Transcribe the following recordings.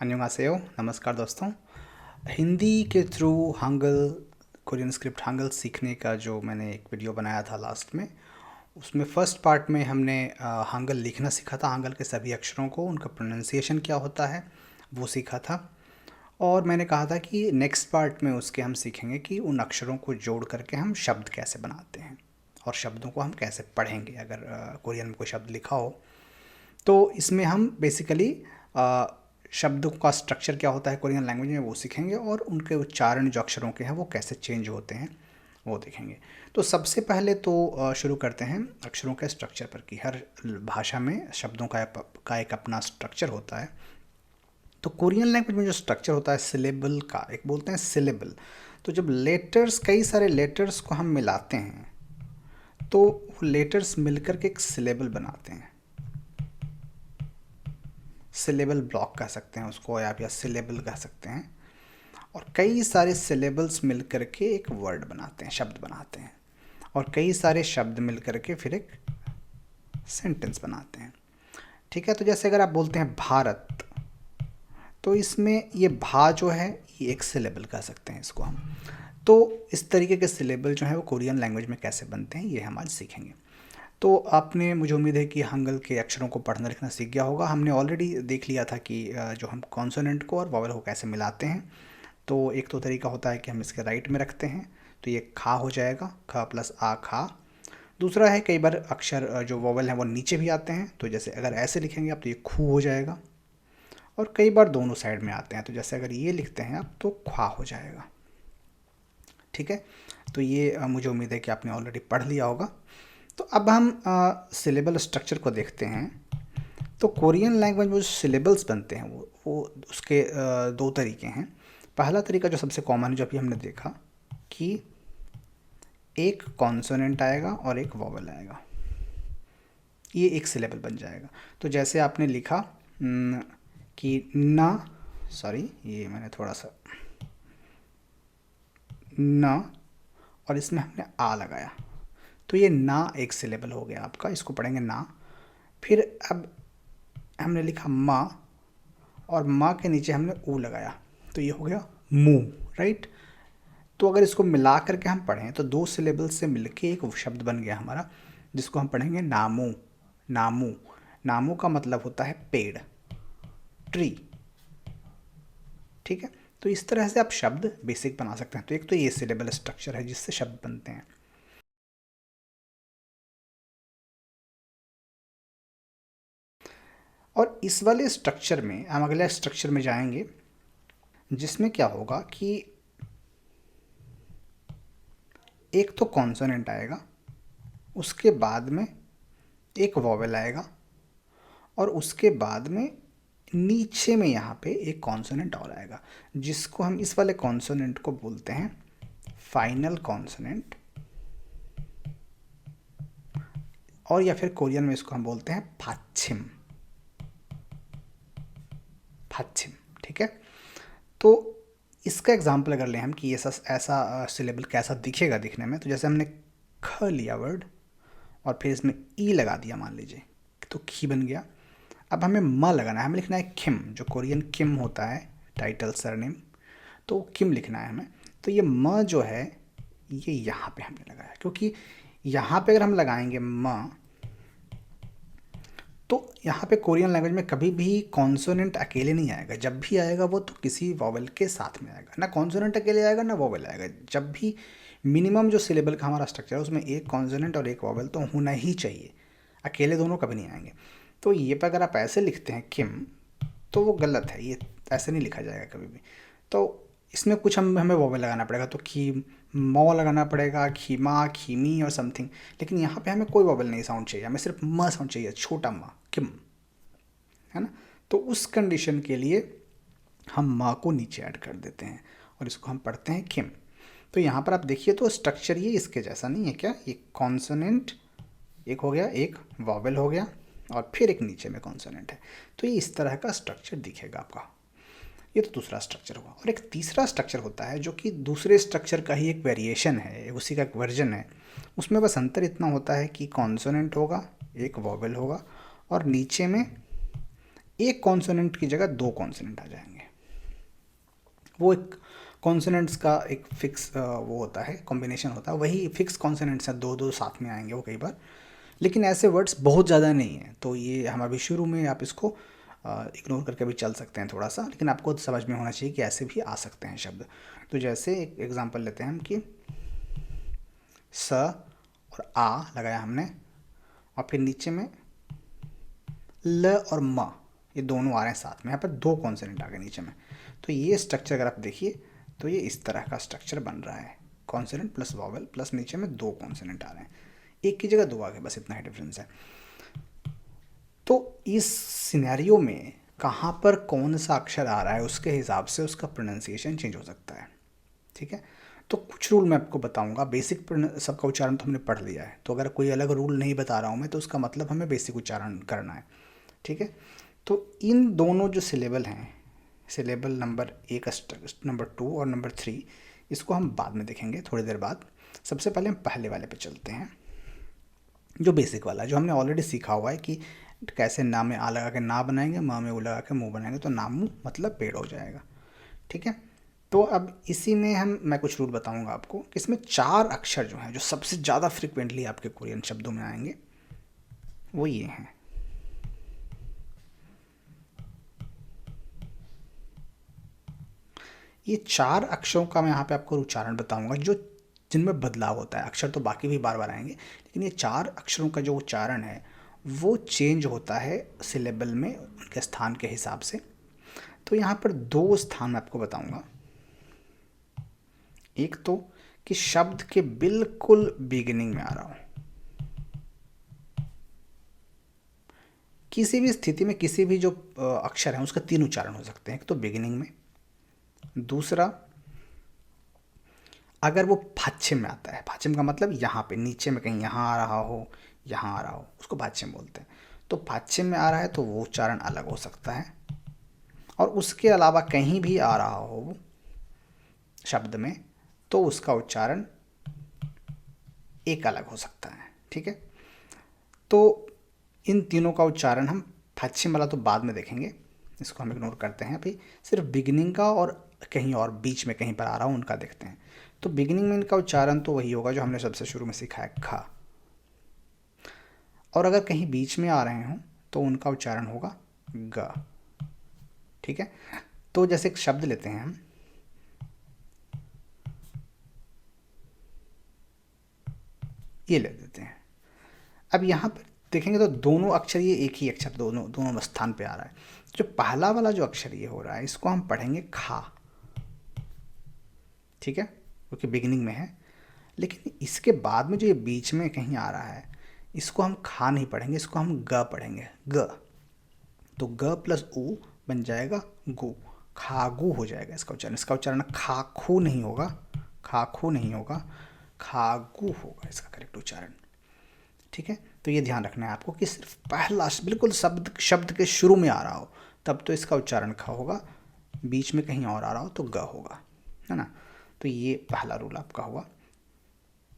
안녕하세요, नमस्कार दोस्तों। हिंदी के through Hangal Korean script Hangal सीखने का जो मैंने एक वीडियो बनाया था लास्ट में, उसमें फ़र्स्ट पार्ट में हमने हंगल लिखना सीखा था। हंगल के सभी अक्षरों को, उनका प्रोनाउंसिएशन क्या होता है वो सीखा था। और मैंने कहा था कि नेक्स्ट पार्ट में उसके हम सीखेंगे कि उन अक्षरों को जोड़ करके हम शब्द कैसे बनाते हैं और शब्दों को हम कैसे पढ़ेंगे। अगर कोरियन में कोई शब्द लिखा हो तो इसमें हम बेसिकली शब्दों का स्ट्रक्चर क्या होता है कोरियन लैंग्वेज में वो सीखेंगे, और उनके उच्चारण जो अक्षरों के हैं वो कैसे चेंज होते हैं वो देखेंगे। तो सबसे पहले तो शुरू करते हैं अक्षरों के स्ट्रक्चर पर, कि हर भाषा में शब्दों का एक अपना स्ट्रक्चर होता है। तो कोरियन लैंग्वेज में जो स्ट्रक्चर होता है सिलेबल का, एक बोलते हैं सिलेबल। तो जब लेटर्स, कई सारे लेटर्स को हम मिलाते हैं तो वो लेटर्स मिलकर के एक सिलेबल बनाते हैं। सिलेबल ब्लॉक कह सकते हैं उसको, या सिलेबल कह सकते हैं। और कई सारे सिलेबल्स मिल करके एक वर्ड बनाते हैं, शब्द बनाते हैं। और कई सारे शब्द मिल करके फिर एक सेंटेंस बनाते हैं। ठीक है, तो जैसे अगर आप बोलते हैं भारत, तो इसमें ये भा जो है ये एक सिलेबल कह सकते हैं इसको हम। तो इस तरीके के सिलेबल जो है वो कोरियन लैंग्वेज में कैसे बनते हैं ये हम आज सीखेंगे। तो आपने, मुझे उम्मीद है कि हंगल के अक्षरों को पढ़ना लिखना सीख गया होगा। हमने ऑलरेडी देख लिया था कि जो हम कॉन्सोनेंट को और वॉवल को कैसे मिलाते हैं। तो एक तो तरीका होता है कि हम इसके राइट में रखते हैं, तो ये खा हो जाएगा, ख प्लस आ खा। दूसरा है कई बार अक्षर जो वॉवल हैं वो नीचे भी आते हैं, तो जैसे अगर ऐसे लिखेंगे आप तो ये खू हो जाएगा। और कई बार दोनों साइड में आते हैं, तो जैसे अगर ये लिखते हैं आप तो ख्वा हो जाएगा। ठीक है, तो ये मुझे उम्मीद है कि आपने ऑलरेडी पढ़ लिया होगा। तो अब हम सिलेबल स्ट्रक्चर को देखते हैं। तो कोरियन लैंग्वेज में जो सिलेबल्स बनते हैं वो उसके दो तरीके हैं। पहला तरीका जो सबसे कॉमन है, जो अभी हमने देखा, कि एक कॉन्सोनेंट आएगा और एक वॉवल आएगा, ये एक सिलेबल बन जाएगा। तो जैसे आपने लिखा कि ना, सॉरी ये मैंने थोड़ा सा ना, और इसमें हमने आ लगाया, तो ये ना एक सिलेबल हो गया आपका, इसको पढ़ेंगे ना। फिर अब हमने लिखा माँ, और माँ के नीचे हमने ऊ लगाया, तो ये हो गया मुँह, राइट। तो अगर इसको मिला करके हम पढ़ें तो दो सिलेबल से मिलके एक शब्द बन गया हमारा, जिसको हम पढ़ेंगे नामू। नामू, नामू का मतलब होता है पेड़, ट्री। ठीक है, तो इस तरह से आप शब्द बेसिक बना सकते हैं। तो एक तो ये सिलेबल स्ट्रक्चर है जिससे शब्द बनते हैं। और इस वाले स्ट्रक्चर में हम अगले स्ट्रक्चर में जाएंगे, जिसमें क्या होगा कि एक तो कॉन्सोनेंट आएगा, उसके बाद में एक वॉवेल आएगा, और उसके बाद में नीचे में यहाँ पे एक कॉन्सोनेंट और आएगा, जिसको हम, इस वाले कॉन्सोनेंट को बोलते हैं फाइनल कॉन्सोनेंट, और या फिर कोरियन में इसको हम बोलते हैं फाच्छिम। फाच्छिम, ठीक है। तो इसका एग्जाम्पल अगर लें हम कि ऐसा ऐसा सिलेबल कैसा दिखेगा दिखने में, तो जैसे हमने ख लिया वर्ड और फिर इसमें ई लगा दिया, मान लीजिए, तो खी बन गया। अब हमें म लगाना है, हमें लिखना है किम, जो कोरियन किम होता है टाइटल सरनेम, तो किम लिखना है हमें। तो ये म जो है ये यहाँ पे हमने लगाया, क्योंकि यहाँ पे अगर हम लगाएंगे म, तो यहाँ पे कोरियन लैंग्वेज में कभी भी कॉन्सोनेंट अकेले नहीं आएगा। जब भी आएगा वो तो किसी वॉवल के साथ में आएगा, ना कॉन्सोनेंट अकेले आएगा ना वॉवल आएगा। जब भी मिनिमम जो सिलेबल का हमारा स्ट्रक्चर है उसमें एक कॉन्सोनेंट और एक वॉवल तो होना ही चाहिए, अकेले दोनों कभी नहीं आएंगे। तो ये पर अगर आप ऐसे लिखते हैं किम, तो वो गलत है, ये ऐसे नहीं लिखा जाएगा कभी भी। तो इसमें कुछ हमें वॉवल लगाना पड़ेगा, तो खी मौ लगाना पड़ेगा, खीमा, खीमी और समथिंग। लेकिन यहाँ पे हमें कोई वॉवल नहीं साउंड चाहिए, हमें सिर्फ म साउंड चाहिए, छोटा म, किम, है ना। तो उस कंडीशन के लिए हम माँ को नीचे ऐड कर देते हैं और इसको हम पढ़ते हैं किम। तो यहाँ पर आप देखिए तो स्ट्रक्चर ये इसके जैसा नहीं है क्या, ये कॉन्सोनेंट एक हो गया, एक वॉवेल हो गया, और फिर एक नीचे में कॉन्सोनेंट है। तो ये इस तरह का स्ट्रक्चर दिखेगा आपका। ये तो दूसरा स्ट्रक्चर हुआ। और एक तीसरा स्ट्रक्चर होता है जो कि दूसरे स्ट्रक्चर का ही एक वेरिएशन है, उसी का एक वर्जन है। उसमें बस अंतर इतना होता है कि कॉन्सोनेंट होगा, एक वॉवेल होगा, और नीचे में एक कॉन्सोनेंट की जगह दो कॉन्सोनेंट आ जाएंगे। वो एक कॉन्सोनेंट्स का एक फिक्स वो होता है, कॉम्बिनेशन होता है, वही फिक्स कॉन्सोनेंट्स हैं, दो दो साथ में आएंगे वो कई बार, लेकिन ऐसे वर्ड्स बहुत ज़्यादा नहीं हैं। तो ये हम अभी शुरू में आप इसको इग्नोर करके भी चल सकते हैं थोड़ा सा, लेकिन आपको समझ में होना चाहिए कि ऐसे भी आ सकते हैं शब्द। तो जैसे एक एग्जांपल लेते हैं हम कि स और आ लगाया हमने, और फिर नीचे में ल और म, ये दोनों आ रहे हैं साथ में, यहाँ पर दो कॉन्सोनेंट आ गए नीचे में। तो ये स्ट्रक्चर अगर आप देखिए तो ये इस तरह का स्ट्रक्चर बन रहा है, कॉन्सोनेंट प्लस वॉवेल प्लस नीचे में दो कॉन्सोनेंट आ रहे हैं, एक की जगह दो आ गए, बस इतना ही डिफरेंस है। तो इस सिनेरियो में कहाँ पर कौन सा अक्षर आ रहा है उसके हिसाब से उसका प्रोनाउंसिएशन चेंज हो सकता है, ठीक है। तो कुछ रूल मैं आपको बताऊंगा, बेसिक सबका उच्चारण तो हमने पढ़ लिया है, तो अगर कोई अलग रूल नहीं बता रहा हूँ मैं तो उसका मतलब हमें बेसिक उच्चारण करना है, ठीक है। तो इन दोनों जो सिलेबल हैं, सिलेबल नंबर 1, नंबर 2 और नंबर 3, इसको हम बाद में देखेंगे थोड़ी देर बाद। सबसे पहले हम पहले वाले पे चलते हैं, जो बेसिक वाला, जो हमने ऑलरेडी सीखा हुआ है कि कैसे ना में आ लगा के ना बनाएंगे, माँ में ऊ लगा के मुँह बनाएंगे, तो नामू मतलब पेड़ हो जाएगा, ठीक है। तो अब इसी में मैं कुछ रूल बताऊंगा आपको कि इसमें 4 अक्षर जो हैं, जो सबसे ज़्यादा फ्रिक्वेंटली आपके कोरियन शब्दों में आएंगे, वो ये हैं। ये 4 अक्षरों का मैं यहाँ पे आपको उच्चारण बताऊंगा, जो जिनमें बदलाव होता है। अक्षर तो बाकी भी बार बार आएंगे, लेकिन ये 4 अक्षरों का जो उच्चारण है वो चेंज होता है सिलेबल में उनके स्थान के हिसाब से। तो यहाँ पर 2 स्थान मैं आपको बताऊंगा। एक तो कि शब्द के बिल्कुल बिगिनिंग में आ रहा हूँ, किसी भी स्थिति में किसी भी जो अक्षर है उसका 3 उच्चारण हो सकते हैं। एक तो बिगिनिंग में, दूसरा अगर वो भाच्छिम में आता है, भाच्छिम का मतलब यहाँ पे नीचे में कहीं यहाँ आ रहा हो, यहाँ आ रहा हो, उसको भाच्छिम बोलते हैं। तो भाच्छिम में आ रहा है तो वो उच्चारण अलग हो सकता है, और उसके अलावा कहीं भी आ रहा हो शब्द में तो उसका उच्चारण एक अलग हो सकता है, ठीक है। तो इन तीनों का उच्चारण हम भाच्छिम वाला तो बाद में देखेंगे, इसको हम इग्नोर करते हैं, अभी सिर्फ बिगिनिंग का और कहीं और बीच में कहीं पर आ रहा हूँ उनका देखते हैं। तो बिगिनिंग में इनका उच्चारण तो वही होगा जो हमने सबसे शुरू में सीखा है, खा। और अगर कहीं बीच में आ रहे हों तो उनका उच्चारण होगा ग, ठीक है। तो जैसे एक शब्द लेते हैं हम, ये ले देते हैं। अब यहाँ पर देखेंगे तो दोनों अक्षर, ये एक ही अक्षर दोनों दोनों स्थान पे आ रहा है। जो पहला वाला जो अक्षर ये हो रहा है इसको हम पढ़ेंगे खा, ठीक है, क्योंकि बिगिनिंग में है। लेकिन इसके बाद में जो ये बीच में कहीं आ रहा है इसको हम खा नहीं पढ़ेंगे, इसको हम ग पढ़ेंगे, ग। तो ग प्लस ऊ बन जाएगा गु, खागु हो जाएगा इसका उच्चारण। इसका उच्चारण खाखू नहीं होगा, खाखू नहीं होगा, खागु होगा इसका करेक्ट उच्चारण, ठीक है। तो ये ध्यान रखना है आपको कि सिर्फ पहला बिल्कुल शब्द के शुरू में आ रहा हो तब तो इसका उच्चारण ख होगा, बीच में कहीं और आ रहा हो तो ग होगा, है ना। तो ये पहला रूल आपका हुआ।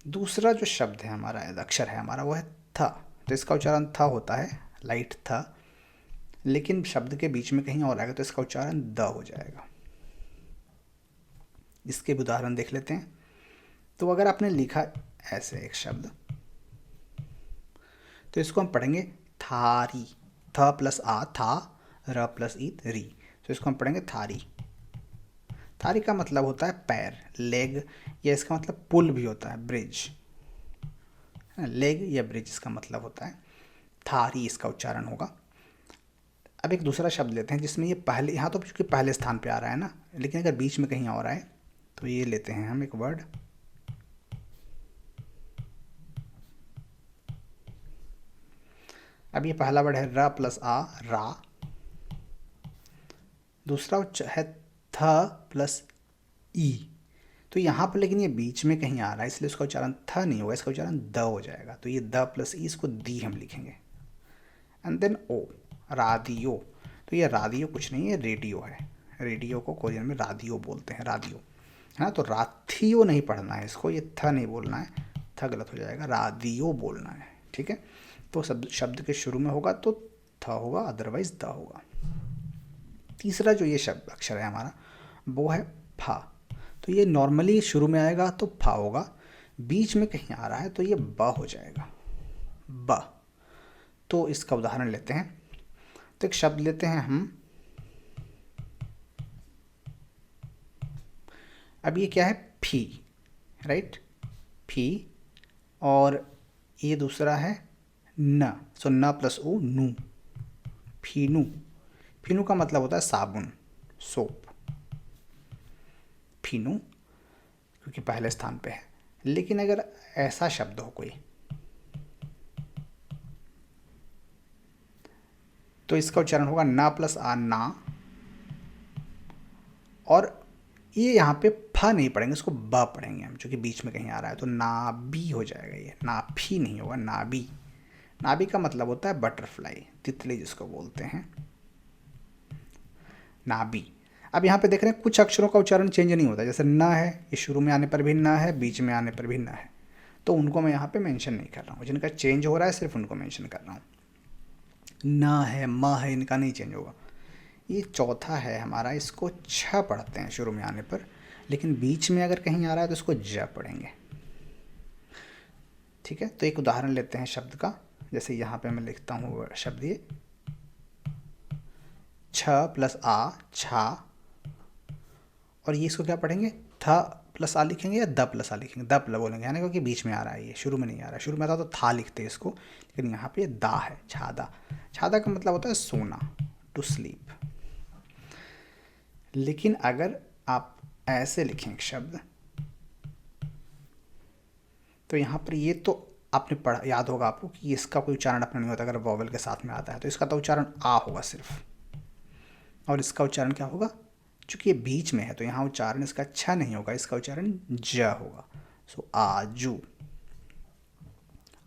दूसरा जो शब्द है हमारा, अक्षर है हमारा, वो है थ। तो इसका उच्चारण थ होता है, लाइट थ, लेकिन शब्द के बीच में कहीं और आएगा तो इसका उच्चारण द हो जाएगा। इसके उदाहरण देख लेते हैं। तो अगर आपने लिखा ऐसे एक शब्द, तो इसको हम पढ़ेंगे थारी, थ प्लस आ था, र प्लस ई री, तो इसको हम पढ़ेंगे थारी। थारी का मतलब होता है पैर, लेग, या इसका मतलब पुल भी होता है, ब्रिज, लेग या ब्रिज इसका मतलब होता है। थारी इसका उच्चारण होगा। अब एक दूसरा शब्द लेते हैं जिसमें ये पहले, यहाँ तो क्योंकि पहले स्थान पे आ रहा है ना, लेकिन अगर बीच में कहीं और आए तो ये लेते हैं हम एक वर्ड, अब ये पहला वर्ड है र प्लस आ, रा। दूसरा है थ प्लस ई, तो यहाँ पर लेकिन ये बीच में कहीं आ रहा है इसलिए इसका उच्चारण थ नहीं होगा, इसका उच्चारण द हो जाएगा। तो ये द प्लस ई, इसको दी हम लिखेंगे। एंड देन ओ, रादियो। तो ये रादियो कुछ नहीं है, रेडियो है। रेडियो को कोरियन में रादियो बोलते हैं, रादियो, है ना। तो राथियो नहीं पढ़ना है इसको, ये थ नहीं बोलना है, थ गलत हो जाएगा, रादियो बोलना है, ठीक है। तो शब्द के शुरू में होगा तो थ होगा, अदरवाइज द होगा। तीसरा जो ये शब्द अक्षर है हमारा वो है फा। तो ये नॉर्मली शुरू में आएगा तो फा होगा, बीच में कहीं आ रहा है तो ये ब हो जाएगा, ब। तो इसका उदाहरण लेते हैं। तो एक शब्द लेते हैं हम, अब ये क्या है, फी, राइट, फी। और ये दूसरा है न, सो न प्लस ऊ, नू, फीनू। फीनू का मतलब होता है साबुन, सोप, फीनू, क्योंकि पहले स्थान पे है। लेकिन अगर ऐसा शब्द हो कोई, तो इसका उच्चारण होगा ना प्लस आ, ना। और ये यहाँ पे फ नहीं पढ़ेंगे, इसको ब पढ़ेंगे हम, जो कि बीच में कहीं आ रहा है, तो नाबी हो जाएगा ये, नाफी नहीं होगा, नाबी। नाबी का मतलब होता है बटरफ्लाई, तितली जिसको बोलते हैं, नाबी। अब यहाँ पे देख रहे हैं कुछ अक्षरों का उच्चारण चेंज नहीं होता, जैसे न है, ये शुरू में आने पर भी न है, बीच में आने पर भी न है, तो उनको मैं यहाँ पे मेंशन नहीं कर रहा हूँ। जिनका चेंज हो रहा है सिर्फ उनको मेंशन कर रहा हूँ। न है, म है, इनका नहीं चेंज होगा। ये चौथा है हमारा, इसको छ पढ़ते हैं शुरू में आने पर, लेकिन बीच में अगर कहीं आ रहा है तो इसको ज पढ़ेंगे। ठीक है, तो एक उदाहरण लेते हैं शब्द का। जैसे यहाँ पे मैं लिखता हूँ शब्द ये छ प्लस आ, छा। और ये इसको क्या पढ़ेंगे, थ प्लस आ लिखेंगे या द प्लस आ लिखेंगे, द प्लस बोलेंगे, है ना, क्योंकि बीच में आ रहा है, ये शुरू में नहीं आ रहा है। शुरू में आता तो था लिखते हैं इसको, लेकिन यहाँ पे दा है, छादा। छादा का मतलब होता है सोना, टू स्लीप। लेकिन अगर आप ऐसे लिखें एक शब्द, तो यहाँ पर ये तो आपने पढ़ा, याद होगा आपको कि इसका कोई उच्चारण अपना नहीं होता अगर वॉवल के साथ में आता है, तो इसका तो उच्चारण आ होगा सिर्फ। और इसका उच्चारण क्या होगा, चूँकि ये बीच में है तो यहाँ उच्चारण इसका अच्छा नहीं होगा, इसका उच्चारण ज होगा। सो आजू,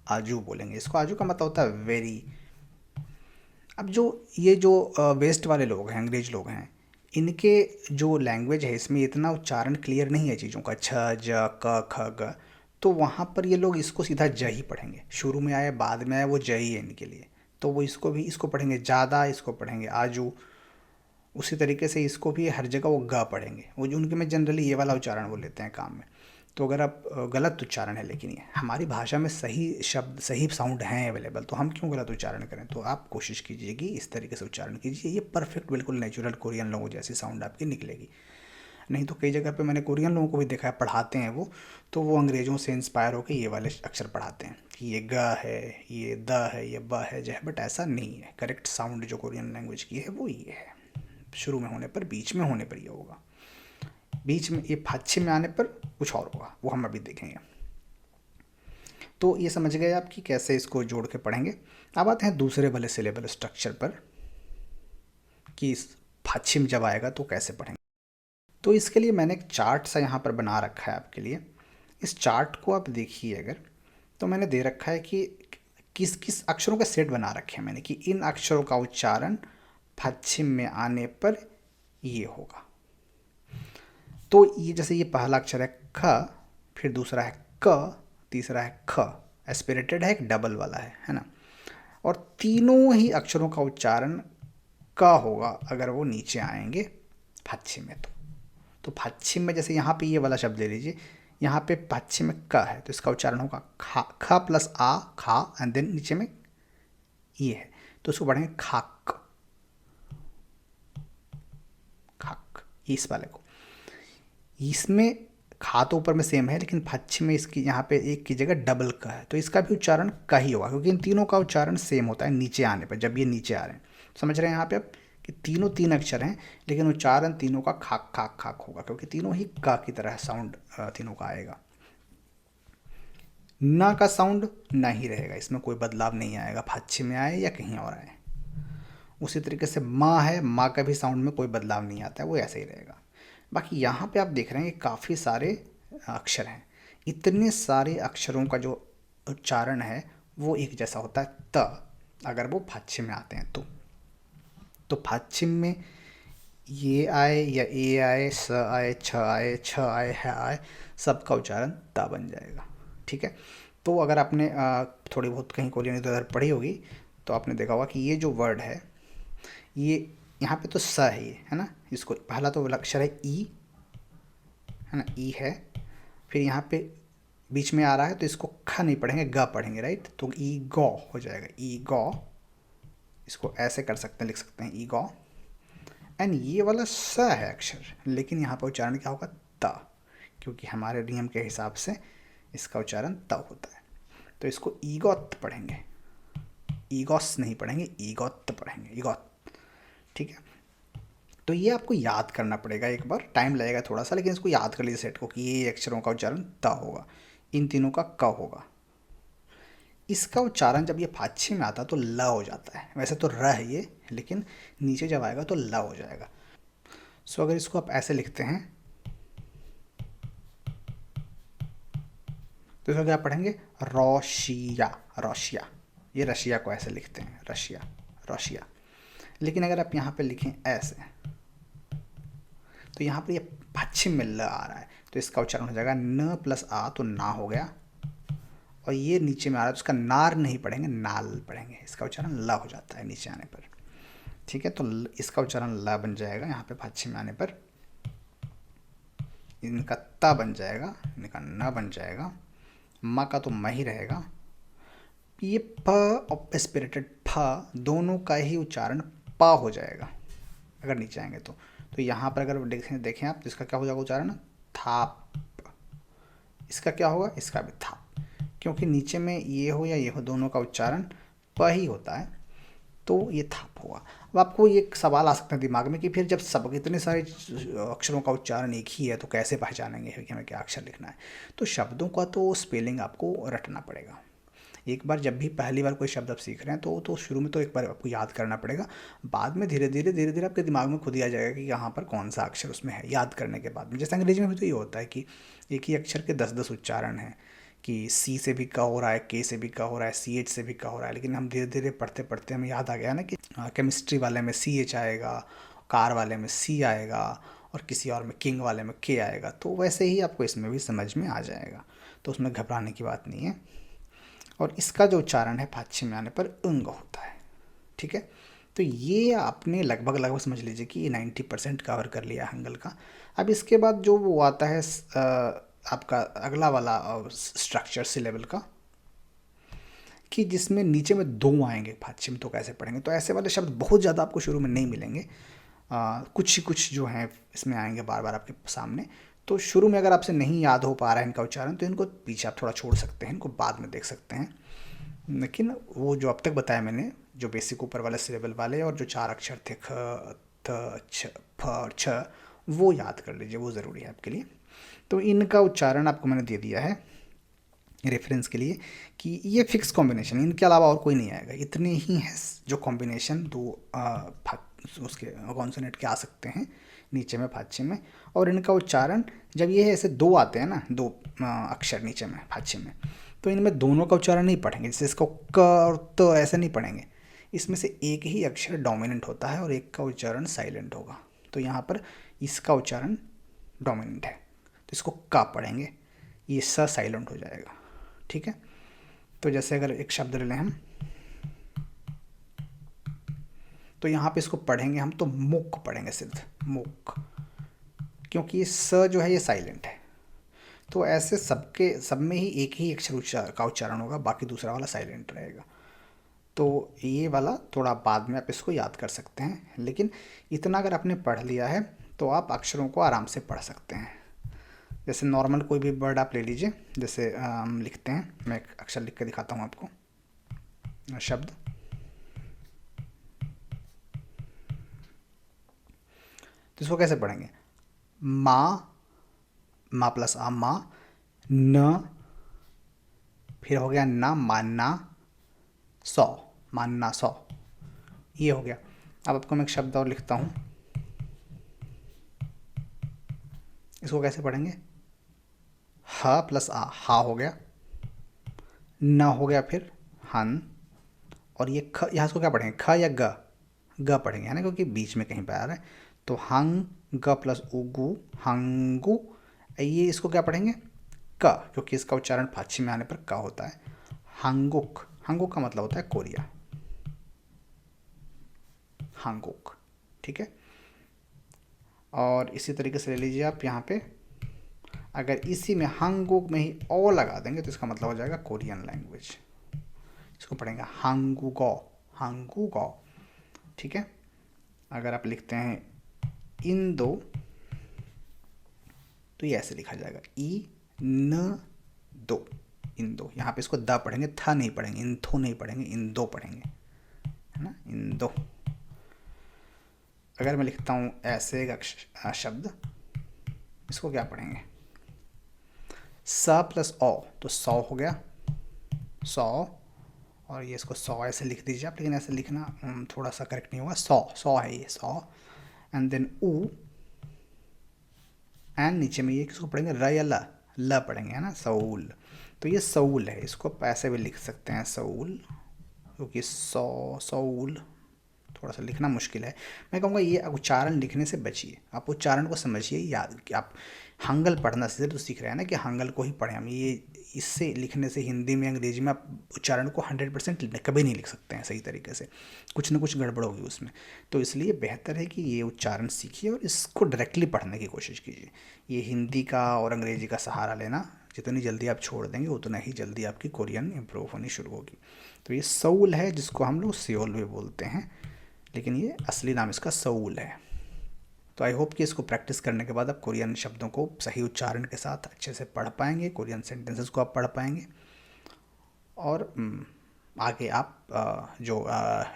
आजू बोलेंगे इसको। आजू का मतलब होता है वेरी। अब जो ये जो वेस्ट वाले लोग हैं, अंग्रेज लोग हैं, इनके जो लैंग्वेज है इसमें इतना उच्चारण क्लियर नहीं है चीज़ों का, छ ज क ख ग, तो वहाँ पर ये लोग इसको सीधा ज ही पढ़ेंगे। शुरू में आए बाद में आए वो ज ही है इनके लिए, तो वो इसको भी इसको पढ़ेंगे ज़्यादा, इसको पढ़ेंगे आजू। उसी तरीके से इसको भी हर जगह वो ग पढ़ेंगे, वो जो उनके में जनरली ये वाला उच्चारण वो लेते हैं काम में। तो अगर आप गलत उच्चारण है, लेकिन ये हमारी भाषा में सही शब्द, सही साउंड हैं अवेलेबल, तो हम क्यों गलत उच्चारण करें। तो आप कोशिश कीजिए कि इस तरीके से उच्चारण कीजिए, ये परफेक्ट बिल्कुल नेचुरल कोरियन लोगों जैसी साउंड आपकी निकलेगी। नहीं तो कई जगह पे मैंने कोरियन लोगों को भी देखा है, पढ़ाते हैं तो वो अंग्रेज़ों से इंस्पायर होकर ये वाले अक्षर पढ़ाते हैं कि ये ग है, ये द है, ये ब है, ज है। बट ऐसा नहीं है, करेक्ट साउंड जो कोरियन लैंग्वेज की है वो ये है। शुरू में होने पर, बीच में होने पर ये होगा, बीच में ये पश्चिम में आने पर कुछ और होगा, वो हम अभी देखेंगे। तो ये समझ गए आप कि कैसे इसको जोड़ के पढ़ेंगे। अब आते हैं दूसरे वाले सिलेबल स्ट्रक्चर पर कि पश्चिम जब आएगा तो कैसे पढ़ेंगे। तो इसके लिए मैंने एक चार्ट सा यहाँ पर बना रखा है आपके लिए। इस चार्ट को आप देखिए अगर, तो मैंने दे रखा है कि किस किस अक्षरों का सेट बना रखे हैं मैंने, कि इन अक्षरों का उच्चारण पश्चिम में आने पर ये होगा। तो ये जैसे ये पहला अक्षर है ख, फिर दूसरा है क, तीसरा है ख, एस्पिरेटेड है, एक डबल वाला है ना। और तीनों ही अक्षरों का उच्चारण क होगा अगर वो नीचे आएंगे पश्चिम में। तो पश्चिम में जैसे यहाँ पे ये वाला शब्द ले लीजिए, यहाँ पे पश्चिम में क है तो इसका उच्चारण होगा खा, ख प्लस आ, खा, एंड देन नीचे में ये है तो इसको पढ़ेंगे खाक, खाक। इस वाले को, इसमें खा तो ऊपर में सेम है, लेकिन पश्चिम में इसकी यहाँ पे एक की जगह डबल का है, तो इसका भी उच्चारण का ही होगा, क्योंकि इन तीनों का उच्चारण सेम होता है नीचे आने पर, जब ये नीचे आ रहे हैं। समझ रहे हैं यहाँ पे आप कि तीनों तीन अक्षर हैं, लेकिन उच्चारण तीनों का खाक खाक खाक होगा, क्योंकि तीनों ही का की तरह साउंड तीनों का आएगा। ना का साउंड ना ही रहेगा, इसमें कोई बदलाव नहीं आएगा, पश्चिम में आए या कहीं और आए। उसी तरीके से माँ है, माँ का भी साउंड में कोई बदलाव नहीं आता है, वो ऐसे ही रहेगा। बाकी यहाँ पे आप देख रहे हैं कि काफ़ी सारे अक्षर हैं। इतने सारे अक्षरों का जो उच्चारण है वो एक जैसा होता है त, अगर वो पश्चिम में आते हैं तो पश्चिम में ये आए या ए आए, स आए, छ आए, छ आए, है आए, सबका उच्चारण ता बन जाएगा। ठीक है, तो अगर आपने थोड़ी बहुत कहीं कोरियन इधर पढ़ी होगी तो आपने देखा होगा कि ये जो वर्ड है ये यहाँ पे तो स है ये, है ना, इसको पहला तो अक्षर है ई, है ना, ई है, फिर यहाँ पे बीच में आ रहा है तो इसको ख नहीं पढ़ेंगे, ग पढ़ेंगे, राइट, तो ई गौ हो जाएगा, ई गौ, इसको ऐसे कर सकते हैं, लिख सकते हैं ई गौ। एंड ये वाला स है अक्षर, लेकिन यहाँ पर उच्चारण क्या होगा, त, क्योंकि हमारे नियम के हिसाब से इसका उच्चारण त होता है, तो इसको ईगोत पढ़ेंगे, ईगोस नहीं पढ़ेंगे, ईगोत पढ़ेंगे, ईगोत, ठीक है। तो ये आपको याद करना पड़ेगा, एक बार टाइम लगेगा थोड़ा सा, लेकिन इसको याद कर लीजिए सेट को कि ये अक्षरों का उच्चारण त होगा, इन तीनों का क होगा। इसका उच्चारण जब ये फाच्छे में आता है तो ल हो जाता है, वैसे तो र है ये, लेकिन नीचे जब आएगा तो ल हो जाएगा। सो अगर इसको आप ऐसे लिखते हैं तो इसको क्या पढ़ेंगे, रोशिया, रोशिया, ये रशिया को ऐसे लिखते हैं, रशिया, रोशिया। लेकिन अगर आप यहाँ पे लिखें ऐसे, तो यहाँ पर ये पश्चिम में ल आ रहा है, तो इसका उच्चारण हो जाएगा न प्लस आ, तो ना हो गया, और ये नीचे में आ रहा है तो इसका नार नहीं पढ़ेंगे, नाल पढ़ेंगे, इसका उच्चारण ल हो जाता है नीचे आने पर, ठीक है। तो इसका उच्चारण ल बन जाएगा यहाँ पे पश्चिम में आने पर, इनका ता बन जाएगा, इनका न बन जाएगा, माँ का तो म ही रहेगा, ये प और एस्पिरेटेड फ दोनों का ही उच्चारण प हो जाएगा अगर नीचे आएंगे तो यहाँ पर अगर देखें आप, तो इसका क्या हो जाएगा उच्चारण, थाप, इसका क्या होगा, इसका भी थाप, क्योंकि नीचे में ये हो या ये हो दोनों का उच्चारण प ही होता है, तो ये थाप होगा। अब आपको ये सवाल आ सकता है दिमाग में कि फिर जब सब इतने सारे अक्षरों का उच्चारण एक ही है तो कैसे पहचानेंगे कि हमें क्या अक्षर लिखना है। तो शब्दों का तो स्पेलिंग आपको रटना पड़ेगा। एक बार जब भी पहली बार कोई शब्द आप सीख रहे हैं तो शुरू में तो एक बार आपको याद करना पड़ेगा, बाद में धीरे धीरे आपके दिमाग में खुद ही आ जाएगा कि यहाँ पर कौन सा अक्षर उसमें है। याद करने के बाद में, जैसे अंग्रेजी में भी तो ये होता है कि एक ही अक्षर के 10-10 उच्चारण हैं, कि सी से भी का हो रहा है, के से भी का हो रहा है, सी एच से भी का हो रहा है, लेकिन हम धीरे धीरे पढ़ते पढ़ते हमें याद आ गया ना कि केमिस्ट्री वाले में सी एच आएगा, कार वाले में सी आएगा, और किसी और में किंग वाले में के आएगा। तो वैसे ही आपको इसमें भी समझ में आ जाएगा, तो उसमें घबराने की बात नहीं है। और इसका जो उच्चारण है फाच्छे में आने पर अंग होता है, ठीक है। तो ये आपने लगभग समझ लीजिए कि 90% कवर कर लिया हंगल का। अब इसके बाद जो वो आता है आपका अगला वाला स्ट्रक्चर सिलेबल का, कि जिसमें नीचे में दो आएंगे फाच्छे में, तो कैसे पढ़ेंगे। तो ऐसे वाले शब्द बहुत ज़्यादा आपको शुरू में नहीं मिलेंगे, कुछ ही कुछ जो हैं इसमें आएंगे बार बार आपके सामने। तो शुरू में अगर आपसे नहीं याद हो पा रहा है इनका उच्चारण, तो इनको पीछे आप थोड़ा छोड़ सकते हैं, इनको बाद में देख सकते हैं। लेकिन वो जो अब तक बताया मैंने, जो बेसिक ऊपर वाले सिलेबल वाले और जो 4 अक्षर थे ख, थ, छ, फ और छ, वो याद कर लीजिए, वो ज़रूरी है आपके लिए। तो इनका उच्चारण आपको मैंने दे दिया है रेफरेंस के लिए कि ये फिक्स कॉम्बिनेशन, इनके अलावा और कोई नहीं आएगा, इतने ही हैं जो कॉम्बिनेशन दो उसके कॉन्सोनेंट के आ सकते हैं नीचे में फाच्छे में। और इनका उच्चारण जब ये ऐसे दो आते हैं ना, दो अक्षर नीचे में फाच्छे में, तो इनमें दोनों का उच्चारण नहीं पढ़ेंगे, जैसे इसको क और त ऐसे नहीं पढ़ेंगे, इसमें से एक ही अक्षर डोमिनेंट होता है और एक का उच्चारण साइलेंट होगा। तो यहाँ पर इसका उच्चारण डोमिनेंट है तो इसको का पढ़ेंगे, ये स साइलेंट हो जाएगा, ठीक है। तो जैसे अगर एक शब्द ले लें हम, तो यहाँ पे इसको पढ़ेंगे हम तो मुक पढ़ेंगे, सिर्फ मुक, क्योंकि ये स जो है ये साइलेंट है। तो ऐसे सब में ही एक ही अक्षर का उच्चारण होगा, बाकी दूसरा वाला साइलेंट रहेगा। तो ये वाला थोड़ा बाद में आप इसको याद कर सकते हैं, लेकिन इतना अगर आपने पढ़ लिया है तो आप अक्षरों को आराम से पढ़ सकते हैं। जैसे नॉर्मल कोई भी वर्ड आप ले लीजिए, जैसे हम लिखते हैं, मैं एक अक्षर लिख के दिखाता हूँ आपको, शब्द, तो इसको कैसे पढ़ेंगे, माँ, माँ प्लस आ, माँ, न, फिर हो गया ना, मानना, सौ, मानना सौ, ये हो गया। अब आपको मैं एक शब्द और लिखता हूँ, इसको कैसे पढ़ेंगे, ह प्लस आ, हा हो गया, न हो गया, फिर हन, और ये ख, यहाँ इसको क्या पढ़ेंगे, ख या ग, ग पढ़ेंगे, है ना, क्योंकि बीच में कहीं पर आ रहा है। तो हंग, ग प्लस उगु, हंगु, ये इसको क्या पढ़ेंगे, क, क्योंकि इसका उच्चारण फाच्छी में आने पर क होता है। हंगुक, हंगुक का मतलब होता है कोरिया, हंगुक, ठीक है। और इसी तरीके से ले लीजिए आप यहाँ पे, अगर इसी में हांगुक में ही ओ लगा देंगे तो इसका मतलब हो जाएगा कोरियन लैंग्वेज। इसको पढ़ेंगे हांगुगो, हांगुगो, ठीक है। अगर आप लिखते हैं इंदो तो ये ऐसे लिखा जाएगा ई न दो, इंदो। यहाँ पे इसको द पढ़ेंगे, था नहीं पढ़ेंगे, इंथो नहीं पढ़ेंगे, इंदो पढ़ेंगे, है ना, इंदो। अगर मैं लिखता हूँ ऐसे एक शब्द, इसको क्या पढ़ेंगे, स प्लस ओ तो 100 हो गया, 100। और ये इसको 100 ऐसे लिख दीजिए आप, लेकिन ऐसे लिखना थोड़ा सा करेक्ट नहीं होगा, 100 है ये 100। एंड देन ऊ, एंड नीचे में ये किसको पढ़ेंगे, र या ल पढ़ेंगे, है ना, सऊल। तो ये सऊल है, इसको आप ऐसे भी लिख सकते हैं सऊल, क्योंकि सऊल थोड़ा सा लिखना मुश्किल है। मैं कहूँगा ये उच्चारण लिखने से बचिए, आप उच्चारण को समझिए, याद कि आप हंगल पढ़ना से तो सीख रहे हैं ना, कि हंगल को ही पढ़ें हम। ये इससे लिखने से हिंदी में अंग्रेजी में आप उच्चारण को 100% कभी नहीं लिख सकते हैं सही तरीके से, कुछ ना कुछ गड़बड़ होगी उसमें। तो इसलिए बेहतर है कि ये उच्चारण सीखिए और इसको डायरेक्टली पढ़ने की कोशिश कीजिए। ये हिंदी का और अंग्रेजी का सहारा लेना, जितनी जल्दी आप छोड़ देंगे उतना ही जल्दी आपकी कोरियन इम्प्रूव होनी शुरू होगी। तो ये सऊल है, जिसको हम लोग सियोल भी बोलते हैं, लेकिन ये असली नाम इसका सऊल है। तो आई होप कि इसको प्रैक्टिस करने के बाद आप कोरियन शब्दों को सही उच्चारण के साथ अच्छे से पढ़ पाएंगे, कोरियन सेंटेंसेस को आप पढ़ पाएंगे। और आगे आप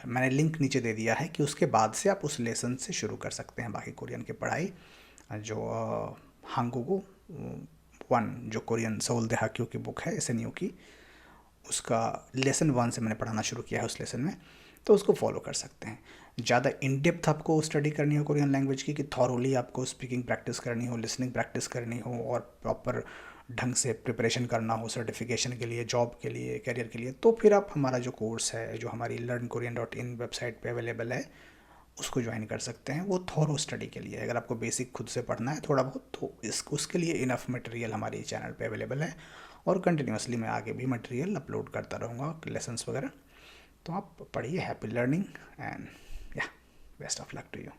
मैंने लिंक नीचे दे दिया है कि उसके बाद से आप उस लेसन से शुरू कर सकते हैं बाकी कोरियन की पढ़ाई। जो हांगुगु 1 जो कोरियन सोल दे हाक्यो की बुक है SNU की, उसका लेसन 1 से मैंने पढ़ाना शुरू किया है उस लेसन में, तो उसको फॉलो कर सकते हैं। ज़्यादा इन डेप्थ आपको स्टडी करनी हो कोरियन लैंग्वेज की, कि थॉरोली आपको स्पीकिंग प्रैक्टिस करनी हो, लिसनिंग प्रैक्टिस करनी हो, और प्रॉपर ढंग से प्रिपरेशन करना हो सर्टिफिकेशन के लिए, जॉब के लिए, करियर के लिए, तो फिर आप हमारा जो कोर्स है, जो हमारी learnkorean.in वेबसाइट पे अवेलेबल है, उसको ज्वाइन कर सकते हैं। वो थॉरो स्टडी के लिए, अगर आपको बेसिक खुद से पढ़ना है थोड़ा बहुत, तो उसके लिए इनफ मटेरियल हमारे चैनल पे अवेलेबल है। और कंटिन्यूसली मैं आगे भी मटेरियल अपलोड करता रहूँगा, लेसन्स वगैरह। तो आप पढ़िए। हैप्पी लर्निंग एंड या best of luck to you.